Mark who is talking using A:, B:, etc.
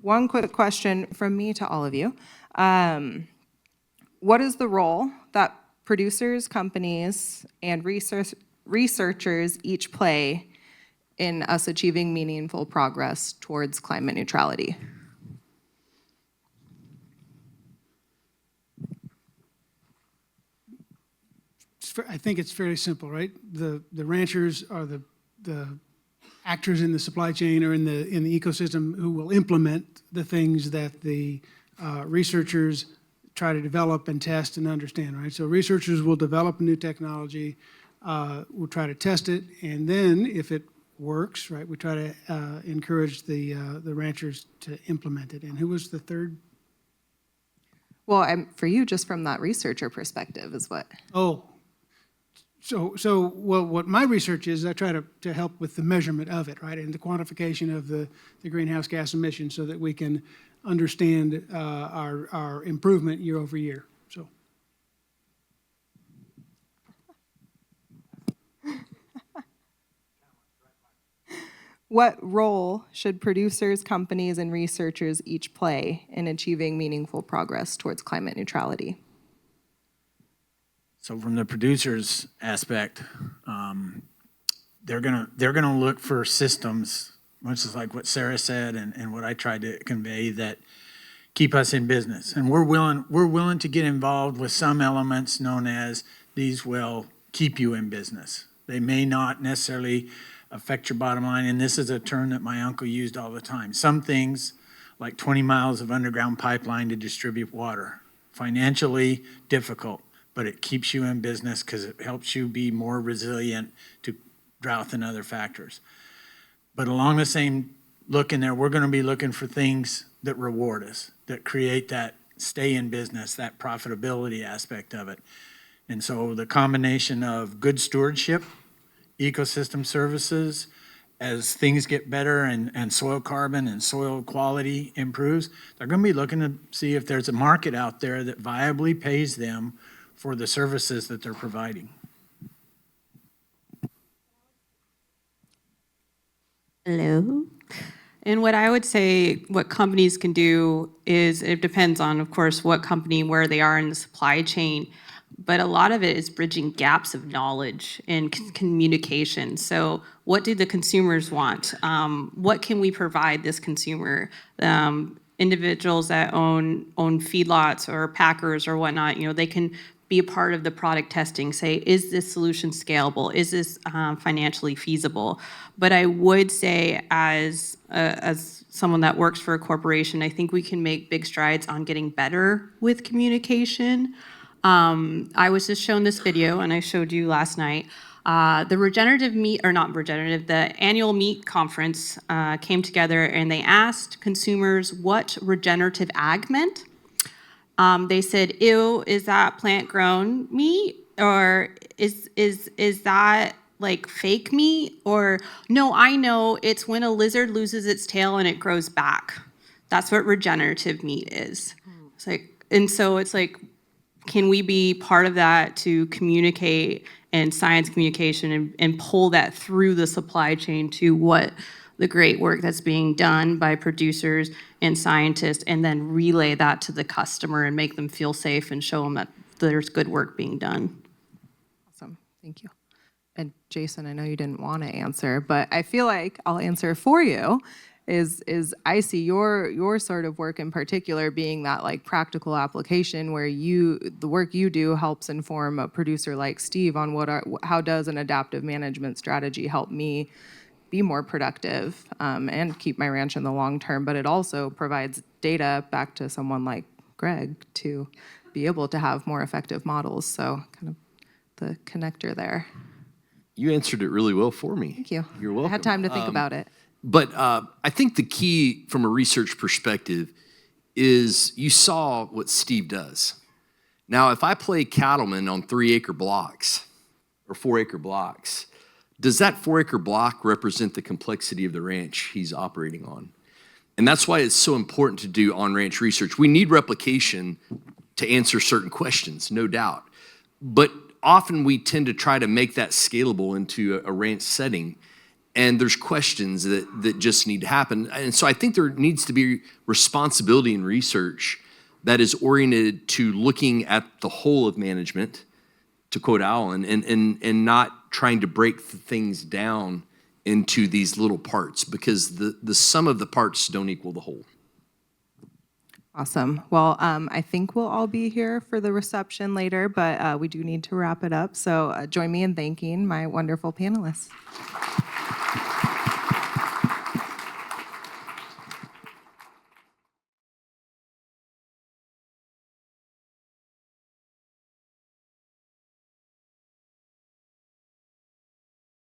A: one quick question from me to all of you. What is the role that producers, companies, and researchers each play in us achieving meaningful progress towards climate neutrality?
B: I think it's fairly simple, right? The ranchers are the actors in the supply chain or in the ecosystem who will implement the things that the researchers try to develop and test and understand, right? So researchers will develop a new technology, we'll try to test it, and then if it works, right, we try to encourage the ranchers to implement it. And who was the third?
A: Well, for you, just from that researcher perspective is what?
B: Oh, well, what my research is, I try to help with the measurement of it, right, and the quantification of the greenhouse gas emissions so that we can understand our improvement year over year. So.
A: What role should producers, companies, and researchers each play in achieving meaningful progress towards climate neutrality?
C: So from the producer's aspect, they're gonna look for systems, much as like what Sarah said and what I tried to convey, that keep us in business. And we're willing to get involved with some elements known as these will keep you in business. They may not necessarily affect your bottom line, and this is a term that my uncle used all the time. Some things, like 20 miles of underground pipeline to distribute water, financially difficult, but it keeps you in business because it helps you be more resilient to drought and other factors. But along the same look in there, we're going to be looking for things that reward us, that create that stay in business, that profitability aspect of it. And so the combination of good stewardship, ecosystem services, as things get better and soil carbon and soil quality improves, they're going to be looking to see if there's a market out there that viably pays them for the services that they're providing.
D: Hello. And what I would say what companies can do is, it depends on, of course, what company, where they are in the supply chain, but a lot of it is bridging gaps of knowledge and communication. So what do the consumers want? What can we provide this consumer? Individuals that own feedlots or packers or whatnot, they can be a part of the product testing, say, is this solution scalable? Is this financially feasible? But I would say as someone that works for a corporation, I think we can make big strides on getting better with communication. I was just shown this video, and I showed you last night. The regenerative meat, or not regenerative, the annual meat conference came together, and they asked consumers what regenerative ag meant. They said, ew, is that plant-grown meat? Or is that like fake meat? Or no, I know, it's when a lizard loses its tail and it grows back. That's what regenerative meat is. It's like, and so it's like, can we be part of that to communicate and science communication and pull that through the supply chain to what the great work that's being done by producers and scientists, and then relay that to the customer and make them feel safe and show them that there's good work being done.
A: Awesome, thank you. And Jason, I know you didn't want to answer, but I feel like I'll answer for you. Is I see your sort of work in particular being that like practical application where the work you do helps inform a producer like Steve on how does an adaptive management strategy help me be more productive and keep my ranch in the long term, but it also provides data back to someone like Greg to be able to have more effective models. So kind of the connector there.
E: You answered it really well for me.
A: Thank you.
E: You're welcome.
A: I had time to think about it.
E: But I think the key from a research perspective is you saw what Steve does. Now, if I play cattleman on 3-acre blocks or 4-acre blocks, does that 4-acre block represent the complexity of the ranch he's operating on? And that's why it's so important to do on-ranch research. We need replication to answer certain questions, no doubt. But often we tend to try to make that scalable into a ranch setting. and there's questions that just need to happen. And so I think there needs to be responsibility in research that is oriented to looking at the whole of management, to quote Alan, and not trying to break things down into these little parts, because the sum of the parts don't equal the whole.
A: Awesome. Well, I think we'll all be here for the reception later, but we do need to wrap it up. So join me in thanking my wonderful panelists.